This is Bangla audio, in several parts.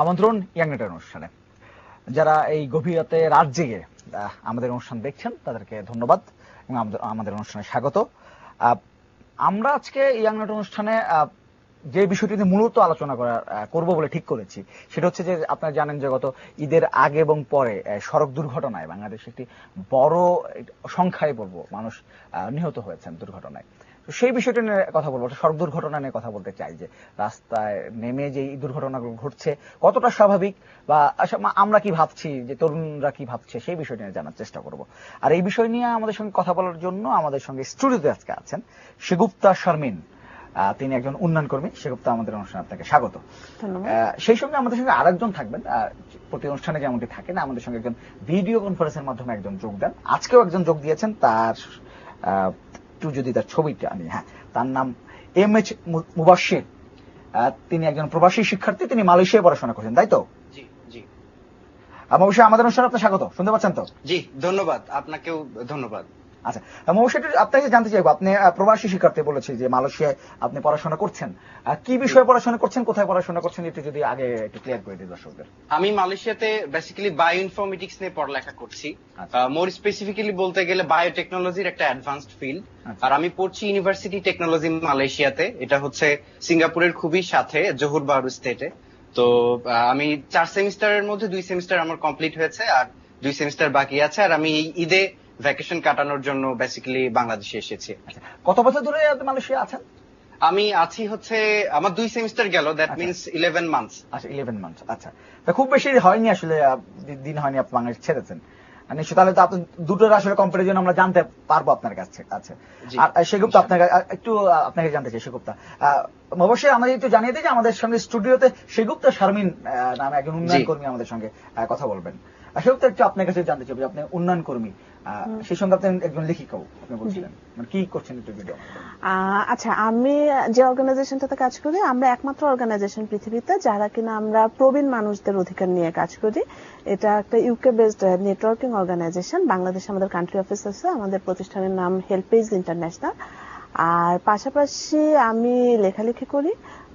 আমন্ত্রণ ইয়াং নেটের অনুষ্ঠানে। যারা এই গভীর রাতে রাত জেগে আমাদের অনুষ্ঠান দেখছেন তাদেরকে ধন্যবাদ এবং আমাদের অনুষ্ঠানে স্বাগত। আমরা আজকে ইয়াং নেট অনুষ্ঠানে যে বিষয়টি নিয়ে মূলত আলোচনা করব বলে ঠিক করেছি সেটা হচ্ছে যে আপনারা জানেন যে গত ঈদের আগে এবং পরে সড়ক দুর্ঘটনায় বাংলাদেশে একটি বড় সংখ্যায় বলবো মানুষ নিহত হয়েছেন দুর্ঘটনায়। সেই বিষয়টা নিয়ে কথা বলবো, সড়ক দুর্ঘটনা নিয়ে কথা বলতে চাই যে রাস্তায় নেমে যে এই দুর্ঘটনাগুলো ঘটছে কতটা স্বাভাবিক বা আমরা কি ভাবছি, যে তরুণরা কি ভাবছে সেই বিষয় নিয়ে জানার চেষ্টা করব। আর এই বিষয় নিয়ে আমাদের সঙ্গে কথা বলার জন্য আমাদের সঙ্গে স্টুডিওতে আজকে আছেন সেগুপ্তা শারমিন। তিনি একজন উন্নয়ন কর্মী। সেগুপ্তা, আমাদের অনুষ্ঠানে আপনাকে স্বাগত। সেই সঙ্গে আমাদের সঙ্গে আরেকজন থাকবেন, প্রতি অনুষ্ঠানে যেমনটি থাকেন আমাদের সঙ্গে একজন ভিডিও কনফারেন্সের মাধ্যমে একজন যোগ দেন। আজকেও একজন যোগ দিয়েছেন, তার একটু যদি তার ছবিটা আনি, হ্যাঁ, তার নাম এম.এইচ. মুবাশশির। তিনি একজন প্রবাসী শিক্ষার্থী, তিনি মালয়েশিয়ায় পড়াশোনা করছেন, তাই তো? জি জি। অবশ্যই আমাদের অনুষ্ঠানে আপনার স্বাগত। শুনতে পাচ্ছেন তো? জি, ধন্যবাদ। আপনাকেও ধন্যবাদ। আচ্ছা, অবশ্যই আপনাকে জানতে চাইবো, আপনি প্রবাসী শিক্ষার্থী বলেছি যে মালয়েশিয়ায় আপনি পড়াশোনা করছেন, কি বিষয়ে পড়াশোনা করছেন, কোথায় পড়াশোনা করছেন, একটু যদি আগে একটু ক্লিয়ার করে দিই দর্শকদের। আমি মালয়েশিয়াতে বেসিক্যালি বায়ো ইনফরমেটিক্স নিয়ে পড়ালেখা করছি। মোর স্পেসিফিক্যালি বলতে গেলে বায়োটেকনোলজির একটা অ্যাডভান্সড ফিল্ড। আর আমি পড়ছি ইউনিভার্সিটি টেকনোলজি মালয়েশিয়াতে, এটা হচ্ছে সিঙ্গাপুরের খুবই সাথে জোহর বারু স্টেটে। তো আমি 4 সেমিস্টারের মধ্যে 2 সেমিস্টার আমার কমপ্লিট হয়েছে আর 2 সেমিস্টার বাকি আছে। আর আমি এই ঈদে ভ্যাকেশন কাটানোর জন্য বেসিক্যালি বাংলাদেশে এসেছি। কত বছর ধরে আপনি মালয়েশিয়া আছেন? আমি আছি হচ্ছে আমার 2 সেমিস্টার গেল, দ্যাট মিন্স 11 মান্থস। আচ্ছা, 11 মান্থস। আচ্ছা, তা খুব বেশি হয়নি আসলে, দিন হয়নি আপনি বাংলাদেশ ছেড়েছেন নিশ্চয়, তাহলে তো আপনি দুটোর আসলে কম্পারিজন আমরা জানতে পারবো আপনার কাছে। আচ্ছা, আর সেগুপ্তা, আপনাকে জানতে চাই সেগুপ্তা, অবশ্যই আমরা একটু জানিয়ে দিই যে আমাদের সঙ্গে স্টুডিওতে সেগুপ্তা শারমিন নামে একজন উন্নয়ন কর্মী আমাদের সঙ্গে কথা বলবেন। সেগুপ্তা, একটু আপনার কাছে জানতে চাই, আপনি উন্নয়ন কর্মী, সেই সঙ্গে আপনি একজন লেখিকাও, আপনি বলছিলেন মানে কি করছেন একটু ভিডিও। আচ্ছা, আমি যে অর্গানাইজেশনটাতে কাজ করি, আমরা একমাত্র অর্গানাইজেশন পৃথিবীতে যারা কিনা আমরা প্রবীণ মানুষদের অধিকার নিয়ে কাজ করি। এটা একটা ইউকে বেসড নেটওয়ার্কিং অর্গানাইজেশন। বাংলাদেশে আমাদের কান্ট্রি অফিস আছে, আমাদের প্রতিষ্ঠানের নাম হেল্পেজ ইন্টারন্যাশনাল। আর পাশাপাশি আমি লেখালেখি করি,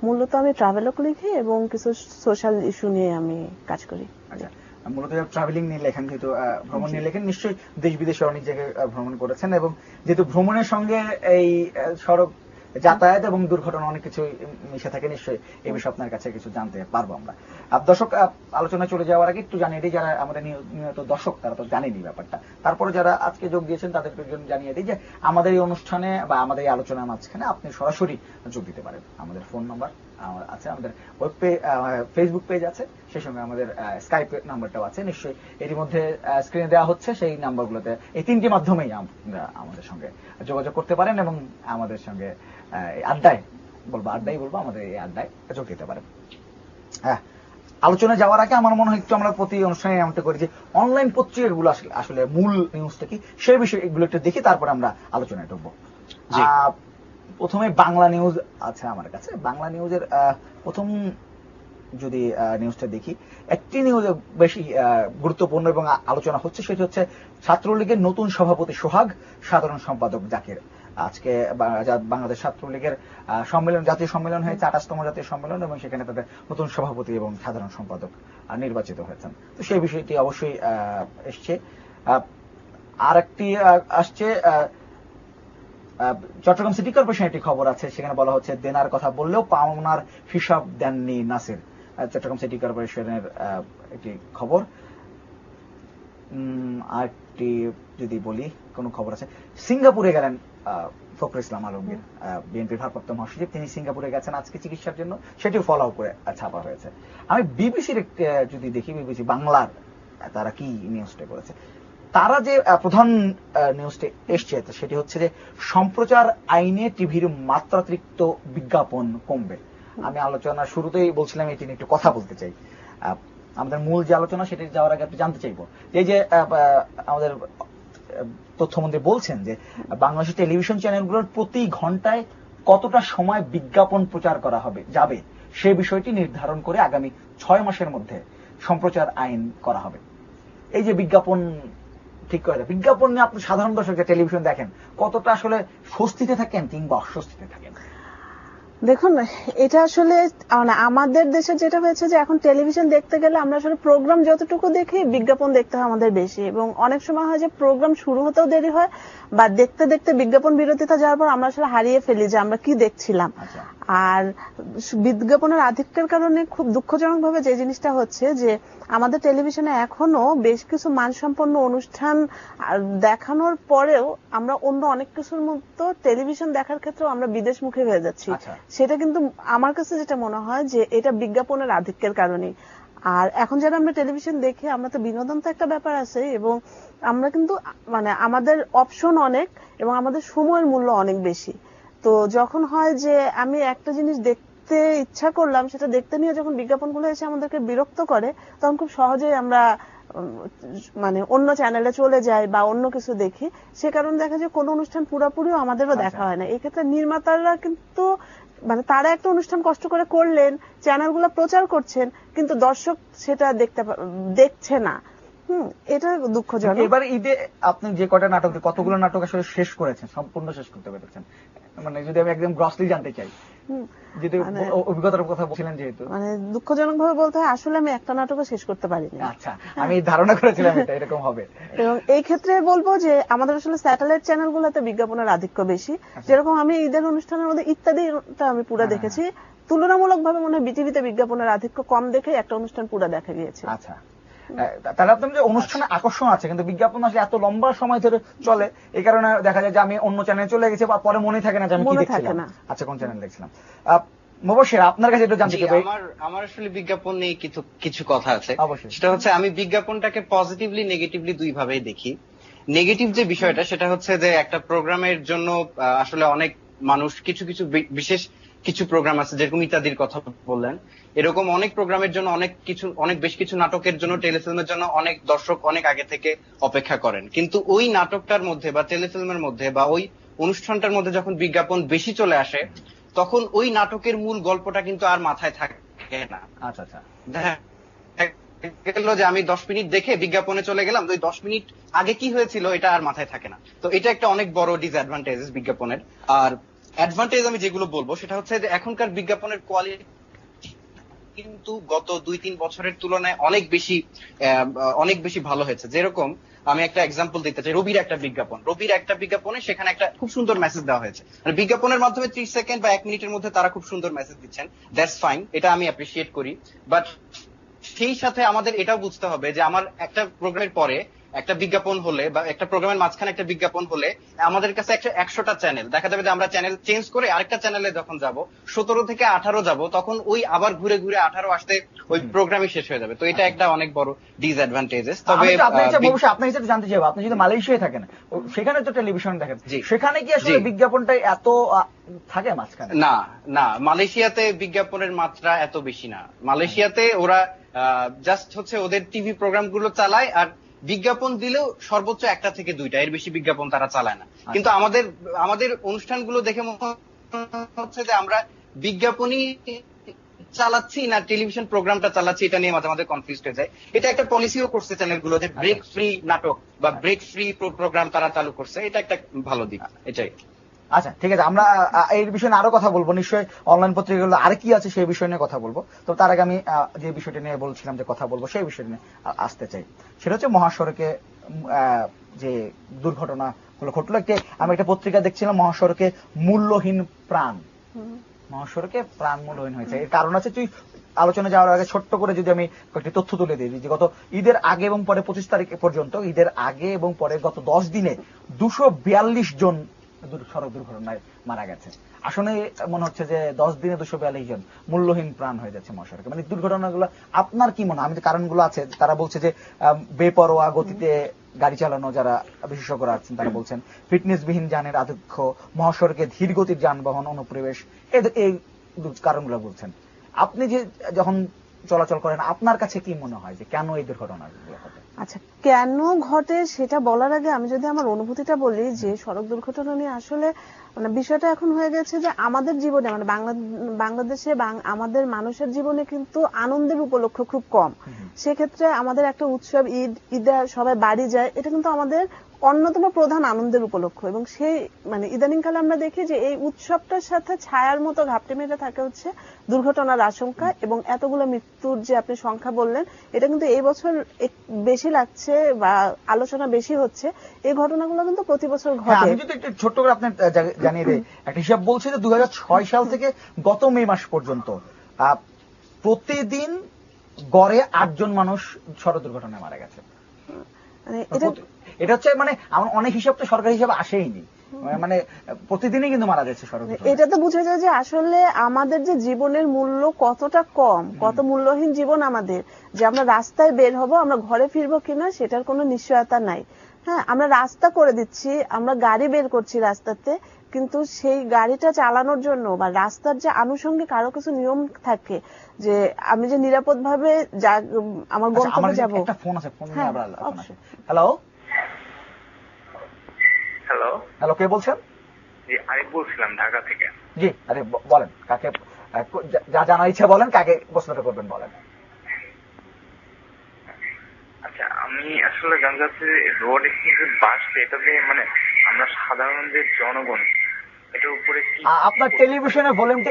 মূলত আমি ট্রাভেলক লিখি এবং কিছু সোশ্যাল ইস্যু নিয়ে আমি কাজ করি। মূলত ট্রাভেলিং নিয়ে লেখেন, যেহেতু ভ্রমণ নিয়ে লেখেন, নিশ্চয়ই দেশ বিদেশে অনেক জায়গায় ভ্রমণ করেছেন এবং যেহেতু ভ্রমণের সঙ্গে এই সড়ক যাতায়াত এবং দুর্ঘটনা অনেক কিছু মিশে থাকে, নিশ্চয়ই এই বিষয়ে আপনার কাছে কিছু জানতে পারবো আমরা। দর্শক, আলোচনায় চলে যাওয়ার আগে একটু জানিয়ে দিই, যারা আমাদের নিয়মিত দর্শক তারা তো জানেনি ব্যাপারটা, তারপরে যারা আজকে যোগ দিয়েছেন তাদেরকে জানিয়ে দিই যে আমাদের এই অনুষ্ঠানে বা আমাদের এই আলোচনার মাঝখানে আপনি সরাসরি যোগ দিতে পারেন। আমাদের ফোন নাম্বার আছে, আমাদের ফেসবুক পেজ আছে, সেই সঙ্গে আমাদের স্কাইপ নাম্বারটাও আছে, নিশ্চয়ই এর মধ্যে স্ক্রিনে দেওয়া হচ্ছে। সেই নাম্বারগুলোতে এই 3টি মাধ্যমেই আপনারা আমাদের সঙ্গে যোগাযোগ করতে পারেন এবং আমাদের সঙ্গে আড্ডায় বলবো আমাদের এই আড্ডায় যোগ দিতে পারেন। হ্যাঁ, আলোচনা যাওয়ার আগে আমার মনে হয় একটু আমরা প্রতি অনুষ্ঠানে এমনটা করি যে অনলাইন পত্রিকাগুলো আসলে মূল নিউজটা কি সেই বিষয়ে এগুলো একটু দেখি, তারপরে আমরা আলোচনায় ঢুকবো। প্রথমে বাংলা নিউজ আছে আমার কাছে। বাংলা নিউজের প্রথম যদি নিউজটা দেখি, একটি নিউজ বেশি গুরুত্বপূর্ণ এবং আলোচনা হচ্ছে, সেটি হচ্ছে ছাত্রলীগের নতুন সভাপতি সোহাগ, সাধারণ সম্পাদক জাকির। আজকে বাংলাদেশ ছাত্রলীগের সম্মেলন, জাতীয় সম্মেলন হয়েছে, 28তম জাতীয় সম্মেলন, এবং সেখানে তাদের নতুন সভাপতি এবং সাধারণ সম্পাদক নির্বাচিত হয়েছেন। তো সেই বিষয়টি অবশ্যই এসছে। আর একটি আসছে, চট্টগ্রাম সিটি কর্পোরেশন একটি খবর আছে, সেখানে বলা হচ্ছে দেনার কথা বললেও পাওনার হিসাব দেননি নাসির। চট্টগ্রাম সিটি কর্পোরেশনের একটি খবর। আরেকটি যদি বলি, কোন খবর আছে, সিঙ্গাপুরে গেলেন ফখরুল ইসলাম আলমগীর, বিএনপির ভারপ্রাপ্ত মহাসচিব, তিনি সিঙ্গাপুরে গেছেন আজকে চিকিৎসার জন্য, সেটিও ফলো করে ছাপা হয়েছে। আমি বিবিসির যদি দেখি, বিবিসি বাংলার তারা কি নিউজটা করেছে, তারা যে প্রধান নিউজটি এসছে সেটি হচ্ছে যে সম্প্রচার আইনে টিভির মাত্রাতিরিক্ত বিজ্ঞাপন কমবে। আমি আলোচনার শুরুতেই বলছিলাম এটি নিয়ে একটু কথা বলতে চাই। আমাদের মূল যে আলোচনা সেটি যাওয়ার আগে জানতে চাইবো এই যে আমাদের তথ্যমন্ত্রী বলছেন যে বাংলাদেশের টেলিভিশন চ্যানেলগুলোর প্রতি ঘন্টায় কতটা সময় বিজ্ঞাপন প্রচার করা যাবে সে বিষয়টি নির্ধারণ করে আগামী 6 মাসের মধ্যে সম্প্রচার আইন করা হবে। এই যে বিজ্ঞাপন ঠিক করে, বিজ্ঞাপন নিয়ে আপনি সাধারণ দর্শক যে টেলিভিশন দেখেন কতটা আসলে স্বস্তিতে থাকেন কিংবা অস্বস্তিতে থাকেন? দেখুন, এটা আসলে মানে আমাদের দেশে যেটা হয়েছে যে এখন টেলিভিশন দেখতে গেলে আমরা আসলে প্রোগ্রাম যতটুকু দেখি বিজ্ঞাপন দেখতে হয় আমাদের বেশি, এবং অনেক সময় হয় যে প্রোগ্রাম শুরু হতেও দেরি হয় বা দেখতে দেখতে বিজ্ঞাপন বিরতিতে যাওয়ার পর আমরা আসলে হারিয়ে ফেলি যে আমরা কি দেখছিলাম। আর বিজ্ঞাপনের আধিক্যের কারণে খুব দুঃখজনক ভাবে যে জিনিসটা হচ্ছে যে আমাদের টেলিভিশনে এখনো বেশ কিছু মানসম্পন্ন অনুষ্ঠান দেখানোর পরেও আমরা অন্য অনেক কিছুর মতো টেলিভিশন দেখার ক্ষেত্রে আমরা বিদেশমুখী হয়ে যাচ্ছি। সেটা কিন্তু আমার কাছে যেটা মনে হয় যে এটা বিজ্ঞাপনের আধিক্যের কারণে। আর এখন যারা আমরা টেলিভিশন দেখি, আমরা তো বিনোদন তো একটা ব্যাপার আছে, এবং আমরা কিন্তু মানে আমাদের অপশন অনেক এবং আমাদের সময়ের মূল্য অনেক বেশি। তো যখন হয় যে আমি একটা জিনিস দেখতে ইচ্ছা করলাম, সেটা দেখতে নিয়ে যখন বিজ্ঞাপনগুলো এসে আমাদেরকে বিরক্ত করে, তখন খুব সহজেই আমরা মানে অন্য চ্যানেলে চলে যাই বা অন্য কিছু দেখি। সে কারণে দেখা যায় কোনো অনুষ্ঠান পুরোপুরিও আমাদেরও দেখা হয় না। এই ক্ষেত্রে নির্মাতারা কিন্তু মানে তারা একটা অনুষ্ঠান কষ্ট করে করলেন, চ্যানেলগুলো প্রচার করছেন, কিন্তু দর্শক সেটা দেখছে না। এটা দুঃখজনক। এবার ঈদে আপনি যে কটা নাটক, কতগুলো নাটক আসলে শেষ করেছেন, সম্পূর্ণ শেষ করতে পেরেছেন? মানে যদি আমি একদম গ্রসলি জানতে চাই, যদি অভিজ্ঞতার কথা বলছিলেন, যেহেতু মানে দুঃখজনক ভাবে বলতে হয় আসলে আমি একটা নাটকও শেষ করতে পারিনি। আচ্ছা, আমি ধারণা করেছিলাম এটা এরকম হবে। এবং এই ক্ষেত্রে বলবো যে আমাদের আসলে স্যাটেলাইট চ্যানেলগুলোতে বিজ্ঞাপনের আধিক্য বেশি। যেরকম আমি ঈদের অনুষ্ঠানের মধ্যে ইত্যাদিটা আমি পুরো দেখেছি, তুলনামূলক ভাবে মনে হয় বিটিভিতে বিজ্ঞাপনের আধিক্য কম দেখে একটা অনুষ্ঠান পুরো দেখা গিয়েছে। আচ্ছা, তাহলে আপনার যে অনুষ্ঠানে আকর্ষণ আছে, কিন্তু বিজ্ঞাপন আসলে এত লম্বা সময় ধরে চলে, এই কারণে দেখা যায় যে আমি অন্য চ্যানেলে চলে গেছি, বা পরে মনে থাকে না যে আমি কি দেখছিলাম। আচ্ছা, কোন চ্যানেল দেখছিলাম। মুবাশশির, আপনার কাছে একটু জানতে চাই। আমার আসলে বিজ্ঞাপন নিয়ে কিছু কথা আছে। সেটা হচ্ছে আমি বিজ্ঞাপনটাকে পজিটিভলি নেগেটিভলি দুই ভাবেই দেখি। নেগেটিভ যে বিষয়টা, সেটা হচ্ছে যে একটা প্রোগ্রামের জন্য আসলে অনেক মানুষ বিশেষ কিছু প্রোগ্রাম আছে, যেরকম ইত্যাদির কথা বললেন, এরকম অনেক প্রোগ্রামের জন্য অনেক বেশ কিছু নাটকের জন্য, টেলিফিল্মের জন্য অনেক দর্শক অনেক আগে থেকে অপেক্ষা করেন। কিন্তু ওই নাটকটার মধ্যে বা টেলিফিল্মের মধ্যে বা ওই অনুষ্ঠানটার মধ্যে যখন বিজ্ঞাপন বেশি চলে আসে, তখন ওই নাটকের মূল গল্পটা কিন্তু আর মাথায় থাকে না। আচ্ছা আচ্ছা, যে আমি 10 মিনিট দেখে বিজ্ঞাপনে চলে গেলাম, ওই 10 মিনিট আগে কি হয়েছিল এটা আর মাথায় থাকে না। তো এটা একটা অনেক বড় ডিসঅ্যাডভান্টেজ বিজ্ঞাপনের। আর অ্যাডভান্টেজ আমি যেগুলো বলবো, সেটা হচ্ছে যে এখনকার বিজ্ঞাপনের কোয়ালিটি কিন্তু গত 2-3 বছরের তুলনায় অনেক বেশি ভালো হয়েছে। যেরকম আমি একটা এক্সাম্পল দিতে চাই, রবির একটা বিজ্ঞাপনে সেখানে একটা খুব সুন্দর মেসেজ দেওয়া হয়েছে। মানে বিজ্ঞাপনের মাধ্যমে 30 সেকেন্ড বা 1 মিনিটের মধ্যে তারা খুব সুন্দর মেসেজ দিচ্ছেন, দ্যাটস ফাইন, এটা আমি অ্যাপ্রিসিয়েট করি। বাট সেই সাথে আমাদের এটাও বুঝতে হবে যে আমার একটা প্রোগ্রামের পরে একটা বিজ্ঞাপন হলে বা একটা প্রোগ্রামের মাঝখানে একটা বিজ্ঞাপন হলে আমাদের কাছে 100টা চ্যানেল দেখা যাবে যে আমরা চ্যানেল চেঞ্জ করে আরেকটা চ্যানেলে যখন যাব, 17 থেকে 18 যাব, তখন ওই আবার ঘুরে 18 আসতে ওই প্রোগ্রামই শেষ হয়ে যাবে। তো এটা একটা অনেক বড় ডিসঅ্যাডভান্টেজেস। তবে আপনি যেটা জানতে চাইবো, আপনি যদি মালয়েশিয়ায় থাকেন, সেখানে তো টেলিভিশন দেখেন, সেখানে কি আসলে বিজ্ঞাপনটা এত থাকে মাঝখানে? না, মালয়েশিয়াতে বিজ্ঞাপনের মাত্রা এত বেশি না। মালয়েশিয়াতে ওরা জাস্ট হচ্ছে ওদের টিভি প্রোগ্রামগুলো চালায়, আর বিজ্ঞাপন দিলেও সর্বোচ্চ 1টা থেকে 2টা, এর বেশি বিজ্ঞাপন তারা চালায় না। কিন্তু আমাদের অনুষ্ঠানগুলো দেখে মনে হচ্ছে যে আমরা বিজ্ঞাপনই চালাচ্ছি না টেলিভিশন প্রোগ্রামটা চালাচ্ছি, এটা নিয়ে মাঝে মাঝে কনফিউজ হয়ে যায়। এটা একটা পলিসিও করছে চ্যানেলগুলো, যে ব্রেক ফ্রি নাটক বা ব্রেক ফ্রি প্রোগ্রাম তারা চালু করছে, এটা একটা ভালো দিক। এটাই। আচ্ছা, ঠিক আছে, আমরা এই বিষয়ে আরো কথা বলবো নিশ্চয়ই। অনলাইন পত্রিকাগুলো আর কি আছে সেই বিষয় নিয়ে কথা বলবো। তো তার আগে আমি যে বিষয়টা নিয়ে বলছিলাম যে কথা বলবো, সেই বিষয়টা নিয়ে আসতে চাই। সেটা হচ্ছে মহাসড়কে যে দুর্ঘটনা গুলো ঘটলো। আমি একটা পত্রিকা দেখছিলাম, মহাসড়কে মূল্যহীন প্রাণ, মহাসড়কে প্রাণ মূল্যহীন হয়েছে। এর কারণ আছে, তুই আলোচনা যাওয়ার আগে ছোট্ট করে যদি আমি কয়েকটি তথ্য তুলে দিই, যে গত ঈদের আগে এবং পরে 25 তারিখ পর্যন্ত, ঈদের আগে এবং পরে গত 10 দিনে 242 জন সড়ক দুর্ঘটনায় মারা গেছে। আসলে মনে হচ্ছে যে 10 দিনে 242 জন মূল্যহীন প্রাণ হয়ে যাচ্ছে মহাসড়কে। মানে দুর্ঘটনাগুলো আপনার কি মনে হয়? আমি যে কারণগুলো আছে, তারা বলছে যে বেপরোয়া গতিতে গাড়ি চালানো, যারা বিশেষজ্ঞরা আছেন তারা বলছেন ফিটনেসবিহীন যানের আধিক্য, মহাসড়কে ধীর গতির যানবাহন, অনুপরিবেশ, এই কারণগুলো বলছেন। আপনি যে যখন চলাচল করেন, আপনার কাছে কি মনে হয় যে কেন এই দুর্ঘটনাগুলো ঘটে? আচ্ছা, কেন ঘটে সেটা বলার আগে আমি যদি আমার অনুভূতিটা বলি, যে সড়ক দুর্ঘটনা নিয়ে আসলে মানে বিষয়টা এখন হয়ে গেছে যে আমাদের জীবনে মানে বাংলাদেশে আমাদের মানুষের জীবনে কিন্তু আনন্দের উপলক্ষ খুব কম। সেক্ষেত্রে আমাদের একটা উৎসব ঈদে সবাই বাড়ি যায়, এটা কিন্তু আমাদের অন্যতম প্রধান আনন্দের উপলক্ষ। এবং সেই মানে ইদানিংকালে আমরা দেখি যে এই উৎসবটার সাথে ছায়ার মতো ঘাপটি মেরে থাকে হচ্ছে দুর্ঘটনার আশঙ্কা। এবং এতগুলো মৃত্যুর যে আপনি সংখ্যা বললেন, এটা কিন্তু এই বছর বেশি লাগছে বা আলোচনা বেশি হচ্ছে। এই ঘটনাগুলো কিন্তু প্রতি বছর ঘটে। আমি যদি একটু ছোট্ট করে আপনার জানিয়ে দেই, একটা হিসাব বলছে যে 2006 সাল থেকে গত মে মাস পর্যন্ত প্রতিদিন গড়ে 8 জন মানুষ সড়ক দুর্ঘটনায় মারা গেছে। এটা হচ্ছে মানে আমার অনেক হিসাব তো সরকারি হিসাব আসেইনি, মানে প্রতিদিনই কিন্তু মারা যাচ্ছে সড়ক দুর্ঘটনায়। এটা তো বোঝা যায় যে আসলে আমাদের যে জীবনের মূল্য কতটা কম, কত মূল্যহীন জীবন আমাদের, যে আমরা রাস্তায় বের হব, আমরা ঘরে ফিরবো কিনা সেটার কোনো নিশ্চয়তা নাই। হ্যাঁ, আমরা রাস্তা করে দিচ্ছি, আমরা গাড়ি বের করছি রাস্তাতে, কিন্তু সেই গাড়িটা চালানোর জন্য বা রাস্তার যে আনুষঙ্গিক আরো কিছু নিয়ম থাকে, যে আমি যে নিরাপদ ভাবে আমার গন্তব্যে যাবো। একটা ফোন আছে, ফোন নিয়ে আবার আলোচনা করি। হ্যালো হ্যালো হ্যালো, কে বলছেন? জি, আরিফ বলছিলাম ঢাকা থেকে। জি, আরে বলেন, কাকে যা জানার ইচ্ছা বলেন, কাকে প্রশ্নটা করবেন বলেন। আচ্ছা, আমি আসলে জানতে চাচ্ছি রোড অ্যাক্সিডেন্ট বাড়ছে, এটাতে মানে আমরা সাধারণ যে জনগণ এটার উপরে কি আপনার টেলিভিশনের ভলিউমটা